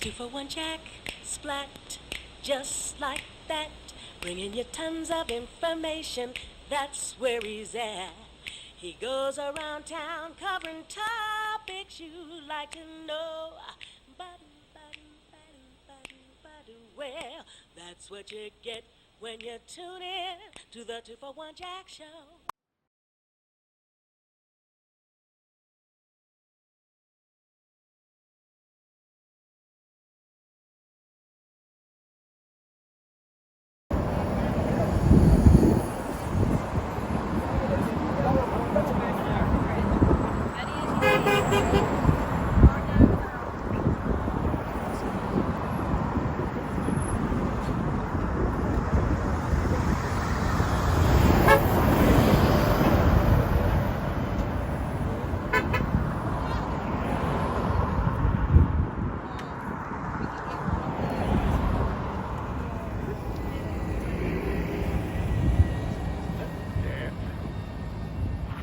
2-for-1 Jack, splat, just like that. Bringing you tons of information, that's where he's at. He goes around town covering topics you'd like to know. Well, that's what you get when you tune in to the 2-for-1 Jack Show.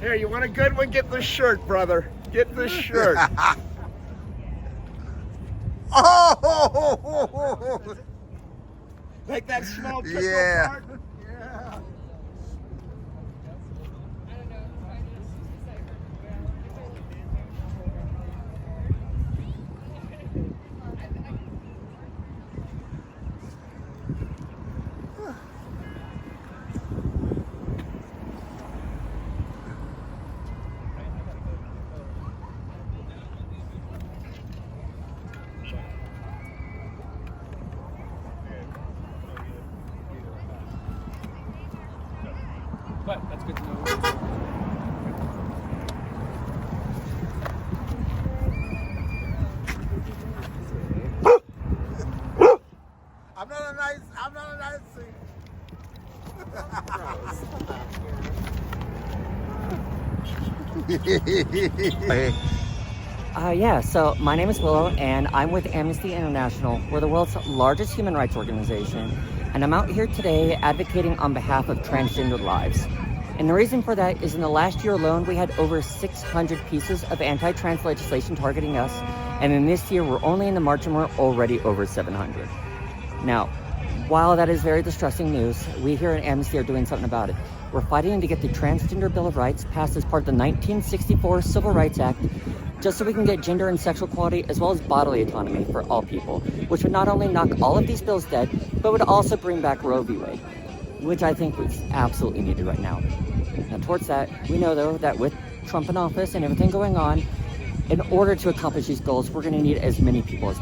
Here, you want a good one? Get the shirt, brother. Get the shirt. Oh! Like that small pickle part? Yeah. But that's good to know. I'm not a nice Yeah, so my name is Willow, and I'm with Amnesty International. We're the world's largest human rights organization, and I'm out here today advocating on behalf of transgender lives. And the reason for that is in the last year alone, we had over 600 pieces of anti-trans legislation targeting us, and in this year, we're only in the margin, we're already over 700. Now, while that is very distressing news, we here at Amnesty are doing something about it. We're fighting to get the Transgender Bill of Rights passed as part of the 1964 Civil Rights Act, just so we can get gender and sexual equality as well as bodily autonomy for all people, which would not only knock all of these bills dead, but would also bring back Roe v. Wade, which I think is absolutely needed right now. Now, towards that, we know, though, that with Trump in office and everything going on, in order to accomplish these goals, we're going to need as many people as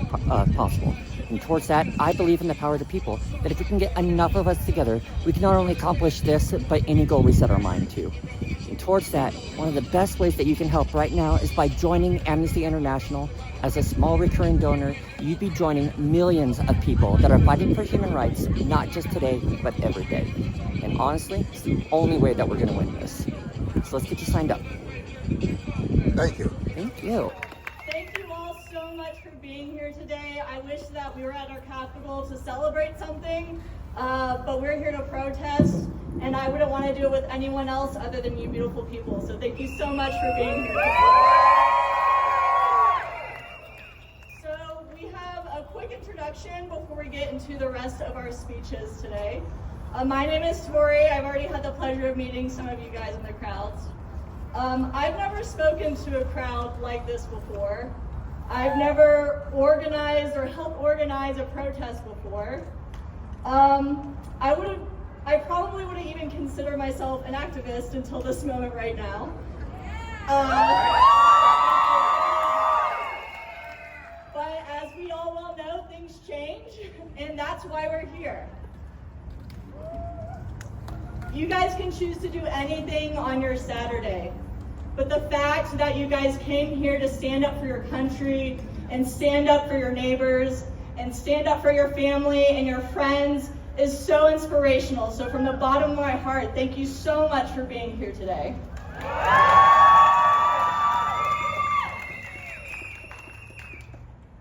possible. And towards that, I believe in the power of the people, that if we can get enough of us together, we can not only accomplish this, but any goal we set our mind to. And towards that, one of the best ways that you can help right now is by joining Amnesty International. As a small recurring donor, you'd be joining millions of people that are fighting for human rights, not just today, but every day. And honestly, it's the only way that we're going to win this. So let's get you signed up. Thank you. Thank you. Thank you all so much for being here today. I wish that we were at our Capitol to celebrate something, but we're here to protest, and I wouldn't want to do it with anyone else other than you beautiful people. So thank you so much for being here today. So we have a quick introduction before we get into the rest of our speeches today. My name is Tori. I've already had the pleasure of meeting some of you guys in the crowds. I've never spoken to a crowd like this before. I've never organized or helped organize a protest before. I probably wouldn't even consider myself an activist until this moment right now. But as we all well know, things change, and that's why we're here. You guys can choose to do anything on your Saturday, but the fact that you guys came here to stand up for your country and stand up for your neighbors and stand up for your family and your friends is so inspirational. So from the bottom of my heart, thank you so much for being here today.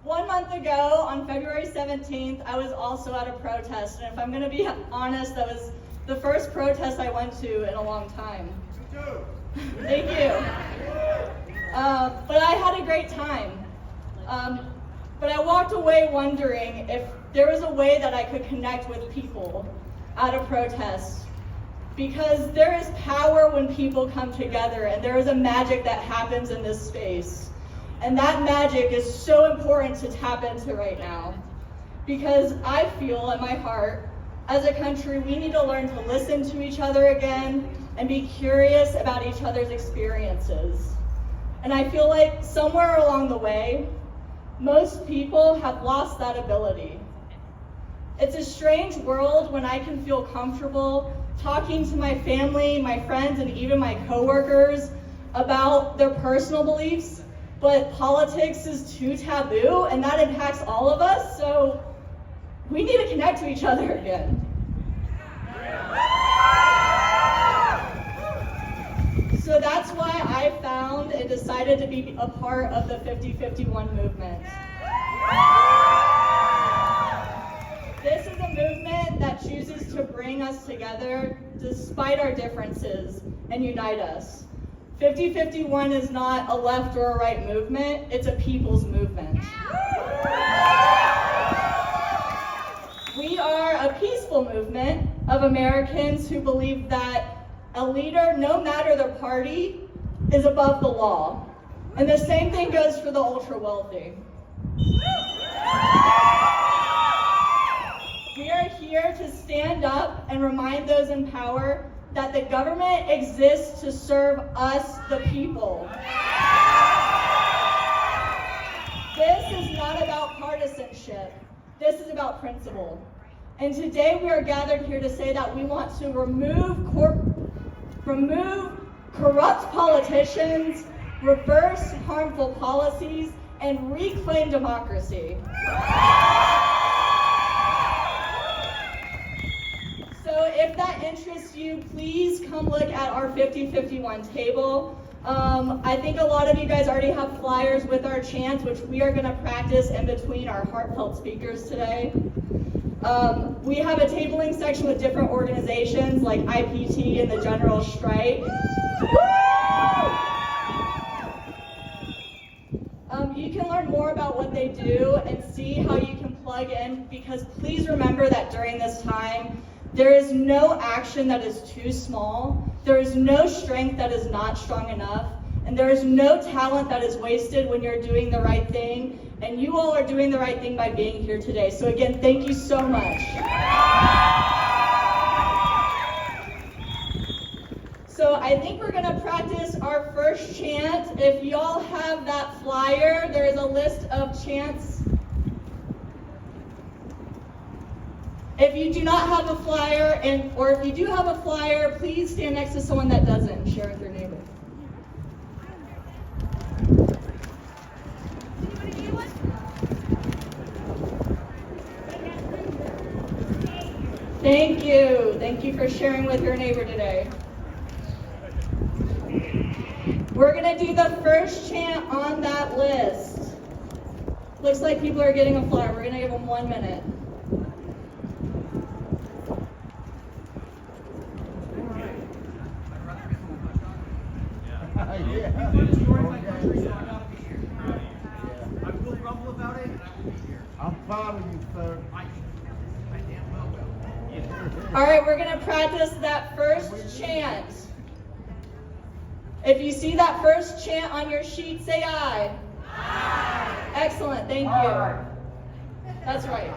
1 month ago, on February 17th, I was also at a protest, and if I'm gonna be honest, that was the first protest I went to in a long time. Thank you. But I had a great time. But I walked away wondering if there was a way that I could connect with people at a protest. Because there is power when people come together, and there is a magic that happens in this space. And that magic is so important to tap into right now. Because I feel in my heart, as a country, we need to learn to listen to each other again and be curious about each other's experiences. And I feel like somewhere along the way, most people have lost that ability. It's a strange world when I can feel comfortable talking to my family, my friends, and even my coworkers about their personal beliefs, but politics is too taboo, and that impacts all of us, so we need to connect to each other again. So that's why I found and decided to be a part of the 5051 movement. This is a movement that chooses to bring us together despite our differences and unite us. 5051 is not a left or a right movement, it's a people's movement. We are a peaceful movement of Americans who believe that a leader, no matter their party, is above the law. And the same thing goes for the ultra wealthy. We are here to stand up and remind those in power that the government exists to serve us, the people. This is not about partisanship. This is about principle. And today we are gathered here to say that we want to remove corrupt politicians, reverse harmful policies, and reclaim democracy. So if that interests you, please come look at our 5051 table. I think a lot of you guys already have flyers with our chants, which we are going to practice in between our heartfelt speakers today. We have a tabling section with different organizations like IPT and the General Strike. You can learn more about what they do and see how you can plug in, because please remember that during this time, there is no action that is too small, there is no strength that is not strong enough, and there is no talent that is wasted when you're doing the right thing, and you all are doing the right thing by being here today. So again, thank you so much. So I think we're gonna practice our first chant. If y'all have that flyer, there is a list of chants. If you do not have a flyer, or if you do have a flyer, please stand next to someone that doesn't and share with your neighbor. Thank you. Thank you for sharing with your neighbor today. We're gonna do the first chant on that list. Looks like people are getting a flyer. We're gonna give them 1 minute. All right, we're going to practice that first chant. If you see that first chant on your sheet, say aye. Aye. Excellent, thank you. That's right.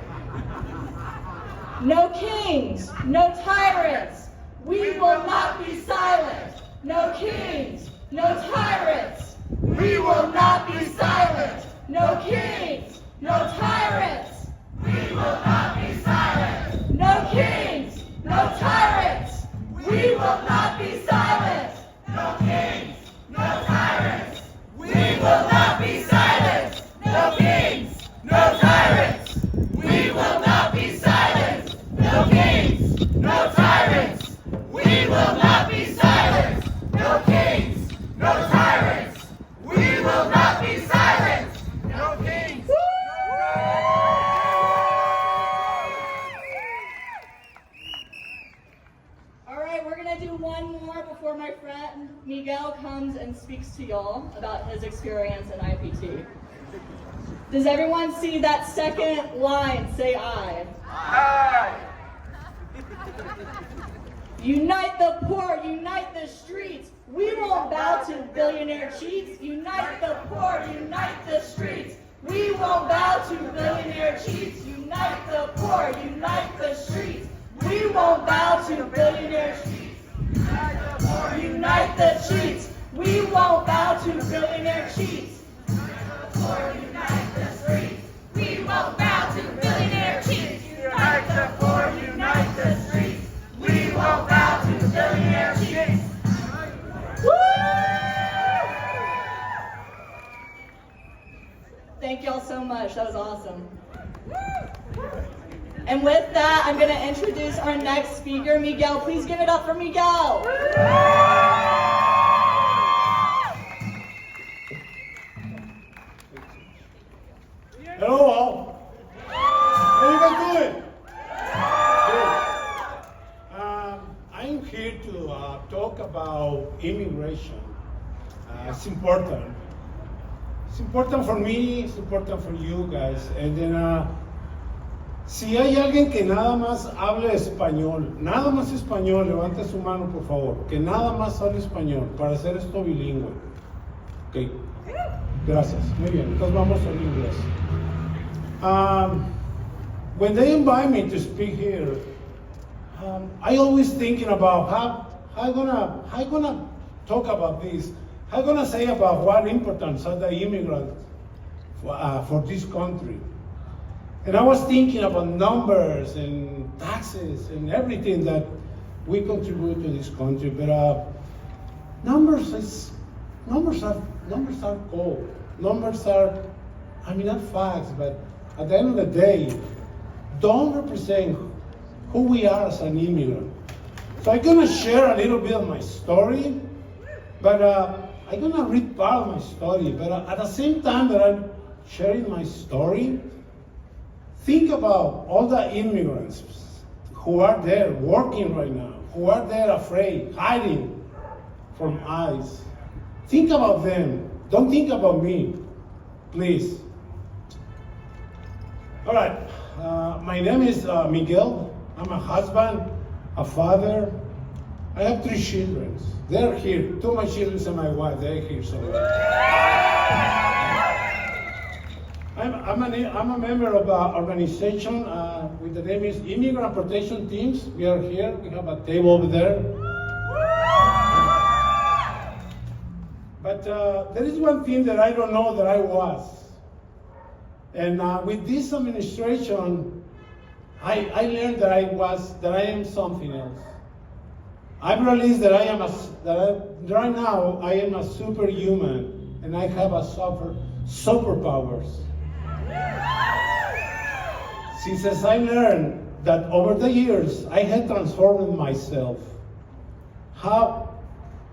No kings, no tyrants. We will not be silent. No kings, no tyrants. We will not be silent. No kings, no tyrants. We will not be silent. No kings, no tyrants. We will not be silent. No kings, no tyrants. We will not be silent. No kings, no tyrants. We will not be silent. No kings, no tyrants. We will not be silent. No kings, no tyrants. We will not be silent. No kings. speaks to y'all about his experience in IPT. Does everyone see that second line? Say aye. Aye. Unite the poor, unite the streets. We won't bow to billionaire cheats. Unite the poor, unite the streets. We won't bow to billionaire cheats. Unite the poor, unite the streets. We won't bow to billionaire cheats. Unite the poor, unite the cheats. We won't bow to billionaire cheats. Unite the poor, unite the streets. We won't bow to billionaire cheats. Unite the poor, unite the streets. We won't bow to billionaire cheats. Woo! Thank y'all so much. That was awesome. And with that, I'm going to introduce our next speaker, Miguel. Please give it up for Miguel. Hello all. How you guys doing? Good. I'm here to talk about immigration. It's important. It's important for me, it's important for you guys. And then, si hay alguien que nada más hable español, nada más español, levante su mano por favor, que nada más hable español para hacer esto bilingüe. Ok, gracias, muy bien, entonces vamos al inglés. When they invite me to speak here, I always thinking about how I gonna talk about this. How gonna say about what importance are the immigrants for this country. And I was thinking about numbers and taxes and everything that we contribute to this country. But numbers are gold. Numbers are, not facts, but at the end of the day, don't represent who we are as an immigrant. So I'm gonna share a little bit of my story, but I'm gonna read part of my story. But at the same time that I'm sharing my story, think about all the immigrants who are there working right now, who are there afraid, hiding from ICE. Think about them. Don't think about me, please. All right, my name is Miguel. I'm a husband, a father. I have 3 children. They're here. 2 of my children and my wife, they're here somewhere. I'm a member of an organization with the name is Immigrant Protection Teams. We are here. We have a table over there. But there is one thing that I don't know that I was. And with this administration, I learned that I am something else. I've realized that right now I am a superhuman and I have a superpowers. Since as I learned that over the years I had transformed myself.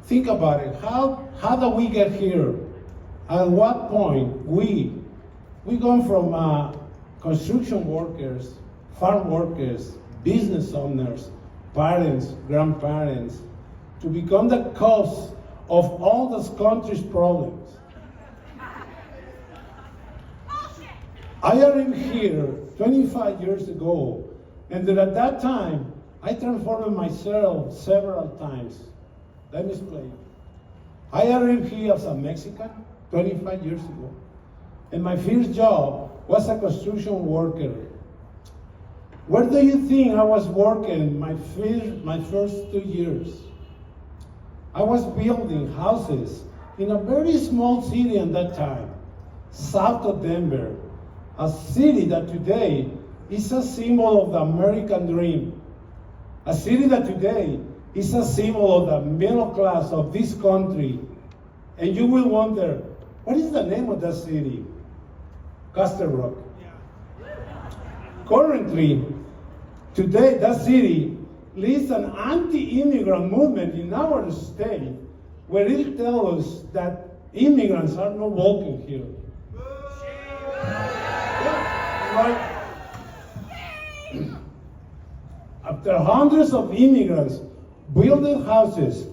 Think about it. How did we get here? At what point we gone from construction workers, farm workers, business owners, parents, grandparents, to become the cause of all this country's problems. I arrived here 25 years ago, and at that time, I transformed myself several times. Let me explain. I arrived here as a Mexican 25 years ago, and my first job was a construction worker. Where do you think I was working my first 2 years? I was building houses in a very small city at that time, south of Denver, a city that today is a symbol of the American dream, a city that today is a symbol of the middle class of this country. And you will wonder, what is the name of that city? Castle Rock. Currently, today, that city leads an anti-immigrant movement in our state, where it tells us that immigrants are not welcome here. Yeah, right. After hundreds of immigrants building houses,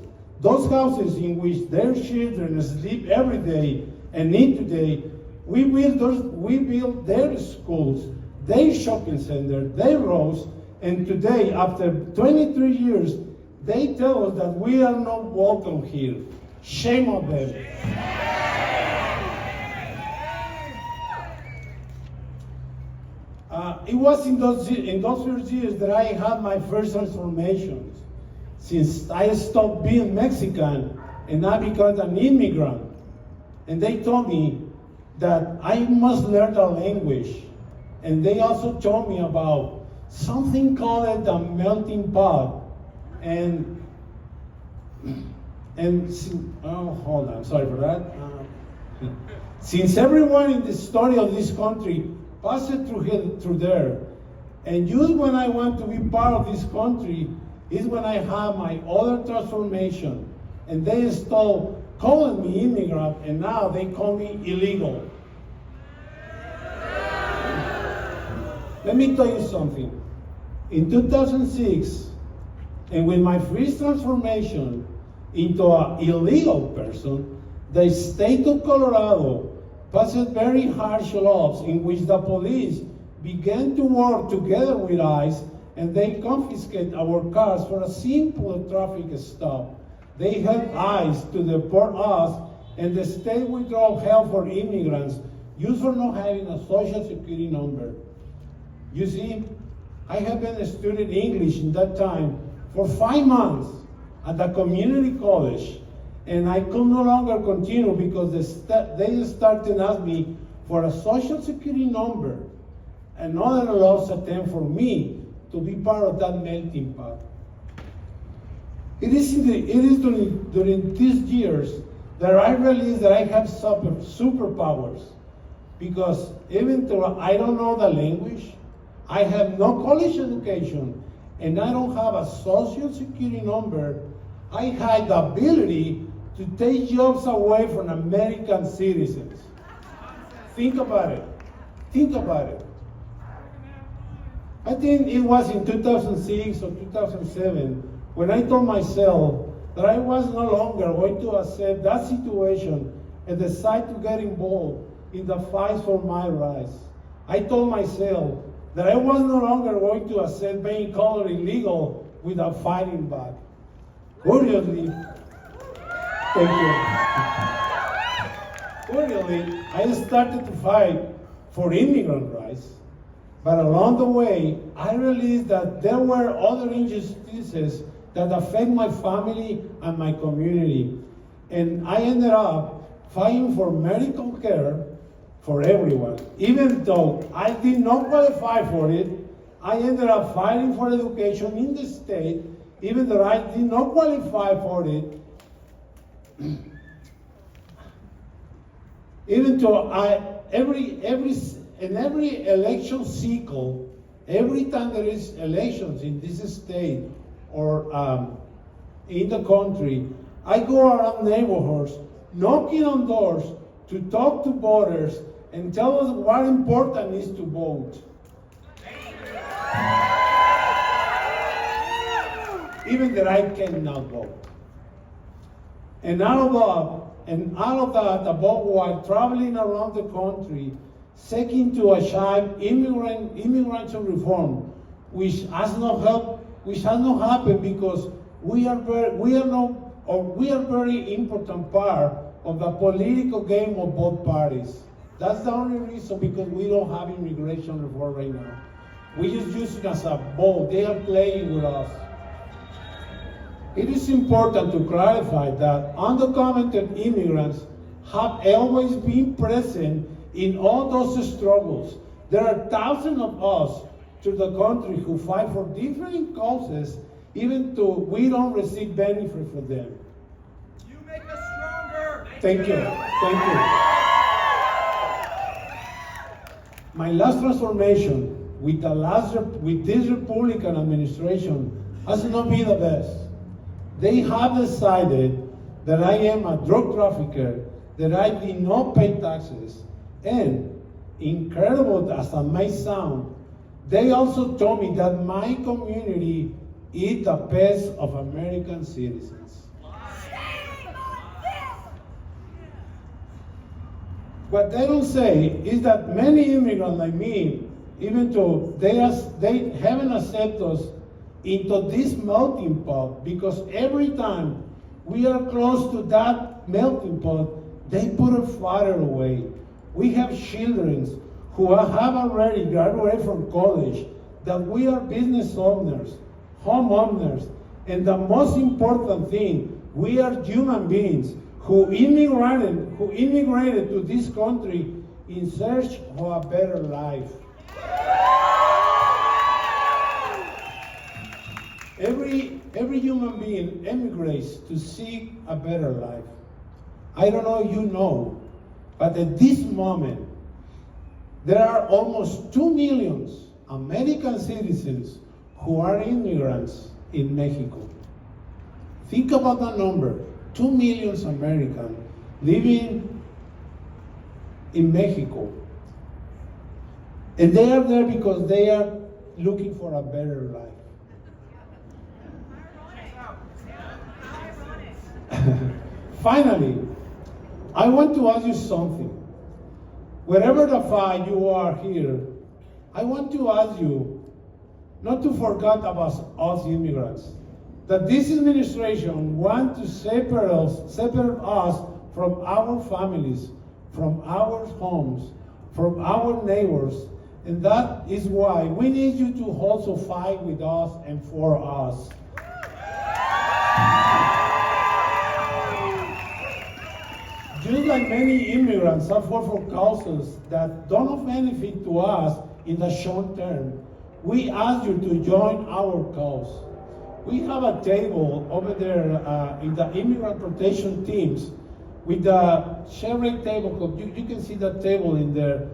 those houses in which their children sleep every day and eat today, we built their schools, their shopping center, their roads, and today, after 23 years, they tell us that we are not welcome here. Shame on them. It was in those first years that I had my first transformations, since I stopped being Mexican and I became an immigrant. And they told me that I must learn the language. And they also told me about something called the melting pot. Hold on, sorry for that. Since everyone in the story of this country passed through there, and just when I want to be part of this country is when I have my other transformation, and they start calling me immigrant, and now they call me illegal. Let me tell you something. In 2006, and with my first transformation into an illegal person, the state of Colorado passed very harsh laws in which the police began to work together with ICE, and they confiscate our cars for a simple traffic stop. They help ICE to deport us, and the state withdraw help for immigrants just for not having a social security number. You see, I have been studying English in that time for 5 months at the community college, and I could no longer continue because they started to ask me for a social security number and other laws attempt for me to be part of that melting pot. It is during these years that I realized that I have superpowers, because even though I don't know the language, I have no college education, and I don't have a social security number, I had the ability to take jobs away from American citizens. Think about it. Think about it. I think it was in 2006 or 2007 when I told myself that I was no longer going to accept that situation and decide to get involved in the fight for my rights. I told myself that I was no longer going to accept being called illegal without fighting back. Curiously, thank you. Curiously, I started to fight for immigrant rights, but along the way, I realized that there were other injustices that affect my family and my community. And I ended up fighting for medical care for everyone. Even though I did not qualify for it, I ended up fighting for education in the state, even though I did not qualify for it. Even though every election cycle, every time there is elections in this state or in the country, I go around neighborhoods, knocking on doors to talk to voters and tell us what important is to vote. Even that I cannot vote. And all of that, above while traveling around the country, seeking to achieve immigration reform, which has not happened because we are very important part of the political game of both parties. That's the only reason, because we don't have immigration reform right now. We just use it as a ball. They are playing with us. It is important to clarify that undocumented immigrants have always been present in all those struggles. There are thousands of us to the country who fight for different causes, even though we don't receive benefit from them. You make us stronger. Thank you. Thank you. My last transformation with this Republican administration has not been the best. They have decided that I am a drug trafficker, that I did not pay taxes, and incredible as that may sound, they also told me that my community is the best of American citizens. What they don't say is that many immigrants like me, even though they haven't accepted us into this melting pot, because every time we are close to that melting pot, they put a fire away. We have children who have already graduated from college, that we are business owners, homeowners, and the most important thing, we are human beings who immigrated to this country in search of a better life. Every human being emigrates to seek a better life. I don't know if you know, but at this moment, there are almost 2 million American citizens who are immigrants in Mexico. Think about that number, 2 million Americans living in Mexico. And they are there because they are looking for a better life. Finally, I want to ask you something. Wherever the fight you are here, I want to ask you not to forget about us immigrants. That this administration wants to separate us from our families, from our homes, from our neighbors. And that is why we need you to also fight with us and for us. Just like many immigrants suffer for causes that don't benefit to us in the short term, we ask you to join our cause. We have a table over there in the immigrant protection teams with the sharing table. You can see that table in there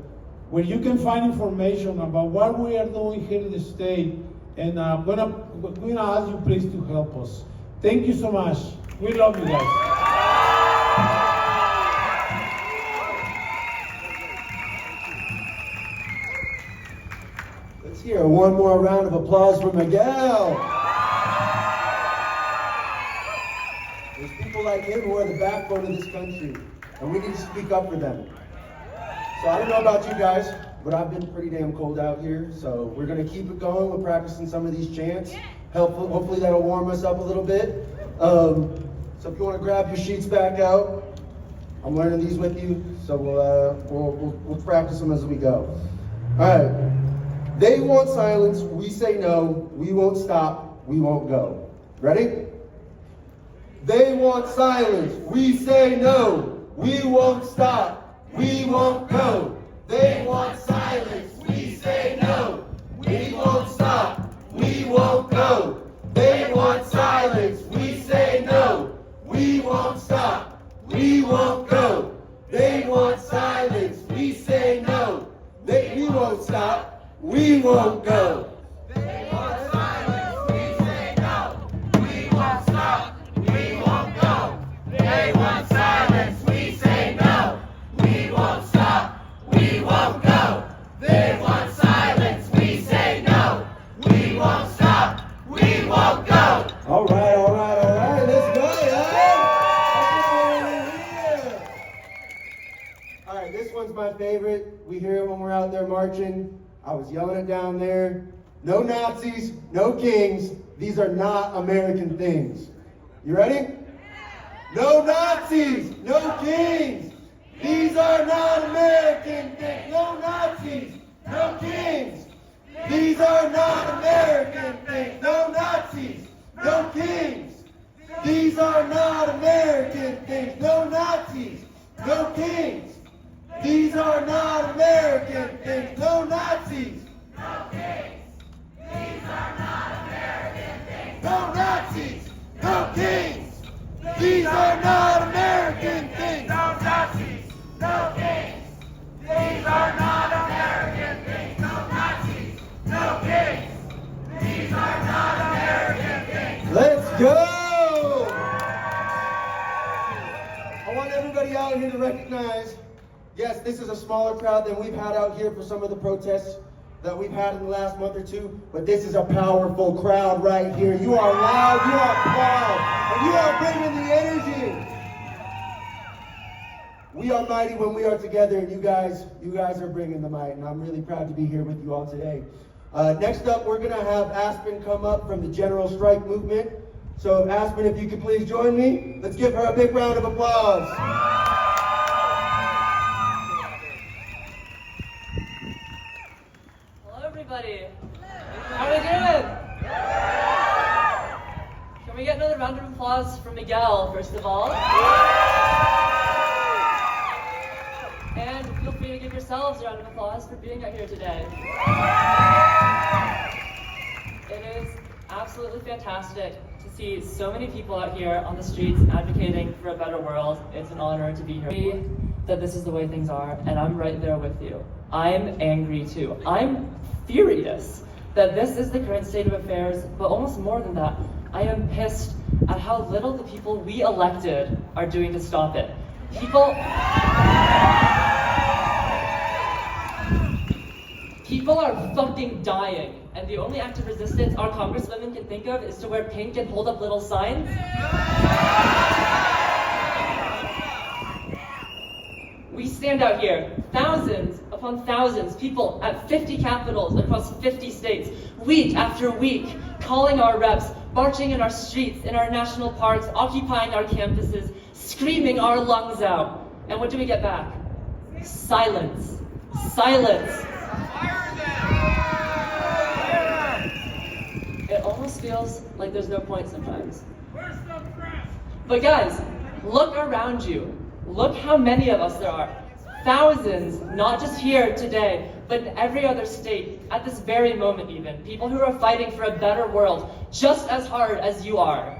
where you can find information about what we are doing here in the state. And I'm gonna ask you please to help us. Thank you so much. We love you guys. Let's hear one more round of applause for Miguel. There's people like him who are the backbone of this country, and we need to speak up for them. So I don't know about you guys, but I've been pretty damn cold out here, so we're gonna keep it going. We're practicing some of these chants. Hopefully that'll warm us up a little bit. So if you wanna grab your sheets back out, I'm learning these with you, so we'll practice them as we go. All right. They want silence, we say no, we won't stop, we won't go. Ready? They want silence, we say no, we won't stop, we won't go. They want silence, we say no, we won't stop, we won't go. They want silence, we say no, we won't stop, we won't go. They want silence, we say no, we won't stop, we won't go. They want silence, we say no, we won't stop, we won't go. They want silence, we say no, we won't stop, we won't go. They want silence, we say no, we won't stop, we won't go. All right, let's go, y'all. All right, this one's my favorite. We hear it when we're out there marching. I was yelling it down there. No Nazis, no kings. These are not American things. You ready? No Nazis, no kings. These are not American things. No Nazis, no kings. These are not American things. No Nazis, no kings. These are not American things. No Nazis, no kings. These are not American things. No Nazis. No kings. These are not American things. No Nazis. No kings. These are not American things. No Nazis. No kings. These are not American things. No Nazis. No kings. These are not American things. Let's go! I want everybody out here to recognize, yes, this is a smaller crowd than we've had out here for some of the protests that we've had in the last month or two, but this is a powerful crowd right here. You are loud, you are proud, and you are bringing the energy. We are mighty when we are together, and you guys are bringing the might, and I'm really proud to be here with you all today. Next up, we're going to have Aspen come up from the General Strike Movement. So Aspen, if you could please join me, let's give her a big round of applause. Hello, everybody. How are we doing? Can we get another round of applause for Miguel, first of all? And feel free to give yourselves a round of applause for being out here today. It is absolutely fantastic to see so many people out here on the streets advocating for a better world. It's an honor to be here. That this is the way things are, and I'm right there with you. I'm angry too. I'm furious that this is the current state of affairs, but almost more than that, I am pissed at how little the people we elected are doing to stop it. People are fucking dying, and the only act of resistance our congresswomen can think of is to wear pink and hold up little signs. We stand out here, thousands upon thousands, people at 50 capitals across 50 states, week after week, calling our reps, marching in our streets, in our national parks, occupying our campuses, screaming our lungs out. And what do we get back? Silence. Silence. It almost feels like there's no point sometimes. But guys, look around you. Look how many of us there are. Thousands, not just here today, but in every other state, at this very moment even. People who are fighting for a better world, just as hard as you are.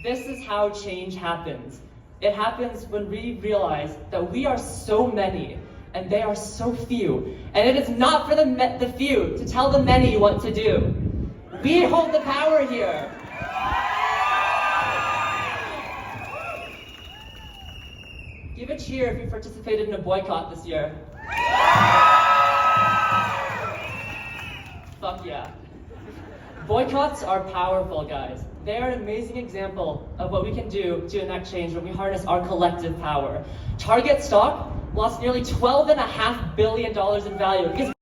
This is how change happens. It happens when we realize that we are so many, and they are so few. And it is not for the few to tell the many what to do. We hold the power here. Give a cheer if you participated in a boycott this year. Fuck yeah. Boycotts are powerful, guys. They are an amazing example of what we can do to enact change when we harness our collective power. Target stock lost nearly $12.5 billion in value because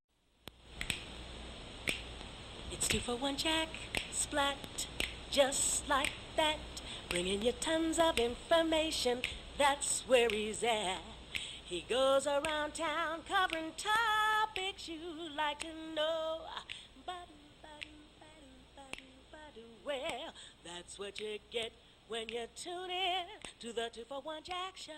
It's 2 for 1 Jack, splat, just like that. Bringing you tons of information, that's where he's at. He goes around town covering topics you'd like to know. Well, that's what you get when you tune in to the 2 for 1 Jack Show.